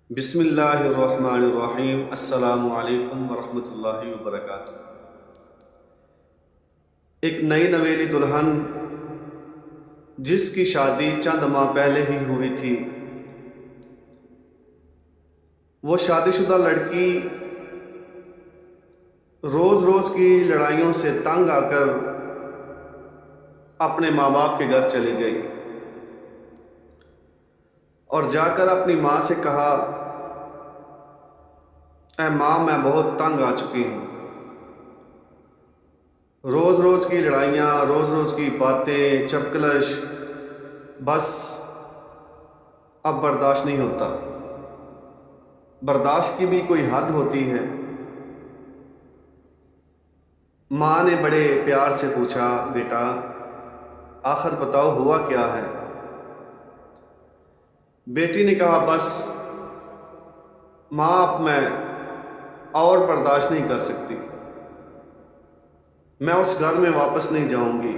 بسم اللہ الرحمن الرحیم۔ السلام علیکم ورحمۃ اللہ وبرکاتہ۔ ایک نئی نویلی دلہن جس کی شادی چند ماہ پہلے ہی ہوئی تھی، وہ شادی شدہ لڑکی روز روز کی لڑائیوں سے تنگ آ کر اپنے ماں باپ کے گھر چلی گئی اور جا کر اپنی ماں سے کہا، اے ماں، میں بہت تنگ آ چکی ہوں۔ روز روز کی لڑائیاں، روز روز کی باتیں، چپکلش، بس اب برداشت نہیں ہوتا۔ برداشت کی بھی کوئی حد ہوتی ہے۔ ماں نے بڑے پیار سے پوچھا، بیٹا آخر بتاؤ ہوا کیا ہے؟ بیٹی نے کہا، بس ماں اب میں اور برداشت نہیں کر سکتی، میں اس گھر میں واپس نہیں جاؤں گی۔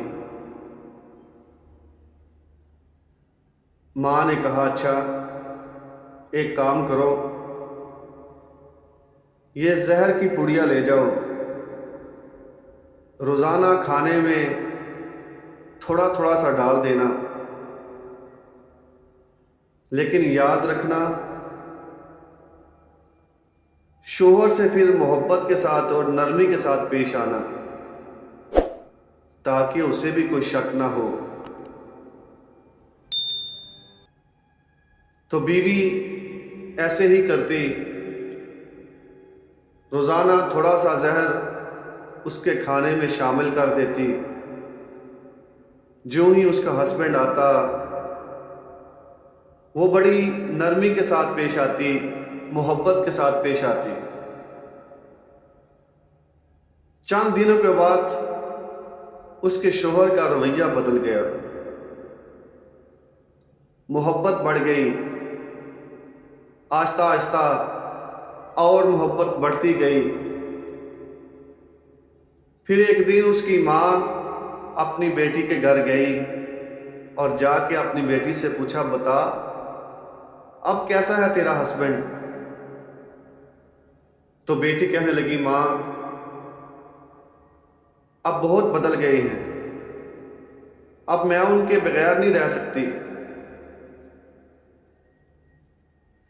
ماں نے کہا، اچھا ایک کام کرو، یہ زہر کی پڑیا لے جاؤ، روزانہ کھانے میں تھوڑا تھوڑا سا ڈال دینا، لیکن یاد رکھنا شوہر سے پھر محبت کے ساتھ اور نرمی کے ساتھ پیش آنا، تاکہ اسے بھی کوئی شک نہ ہو۔ تو بیوی ایسے ہی کرتی، روزانہ تھوڑا سا زہر اس کے کھانے میں شامل کر دیتی۔ جو ہی اس کا ہسبینڈ آتا، وہ بڑی نرمی کے ساتھ پیش آتی، محبت کے ساتھ پیش آتی۔ چند دنوں کے بعد اس کے شوہر کا رویہ بدل گیا، محبت بڑھ گئی، آہستہ آہستہ اور محبت بڑھتی گئی۔ پھر ایک دن اس کی ماں اپنی بیٹی کے گھر گئی اور جا کے اپنی بیٹی سے پوچھا، بتا اب کیسا ہے تیرا ہسبینڈ؟ تو بیٹی کہنے لگی، ماں اب بہت بدل گئے ہیں، اب میں ان کے بغیر نہیں رہ سکتی،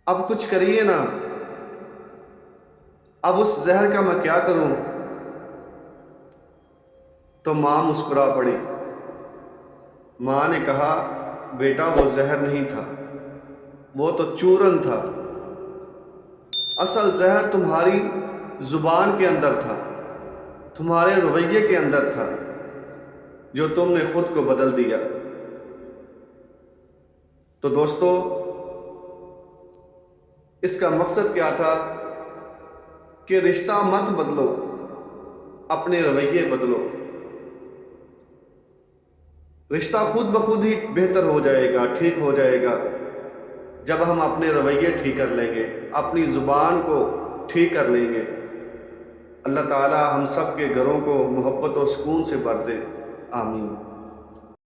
اب کچھ کریے نا، اب اس زہر کا میں کیا کروں؟ تو ماں مسکرا پڑی۔ ماں نے کہا، بیٹا وہ زہر نہیں تھا، وہ تو چورن تھا، اصل زہر تمہاری زبان کے اندر تھا، تمہارے رویے کے اندر تھا، جو تم نے خود کو بدل دیا۔ تو دوستو، اس کا مقصد کیا تھا کہ رشتہ مت بدلو، اپنے رویے بدلو، رشتہ خود بخود ہی بہتر ہو جائے گا، ٹھیک ہو جائے گا، جب ہم اپنے رویے ٹھیک کر لیں گے، اپنی زبان کو ٹھیک کر لیں گے۔ اللہ تعالی ہم سب کے گھروں کو محبت و سکون سے بھر دے، آمین۔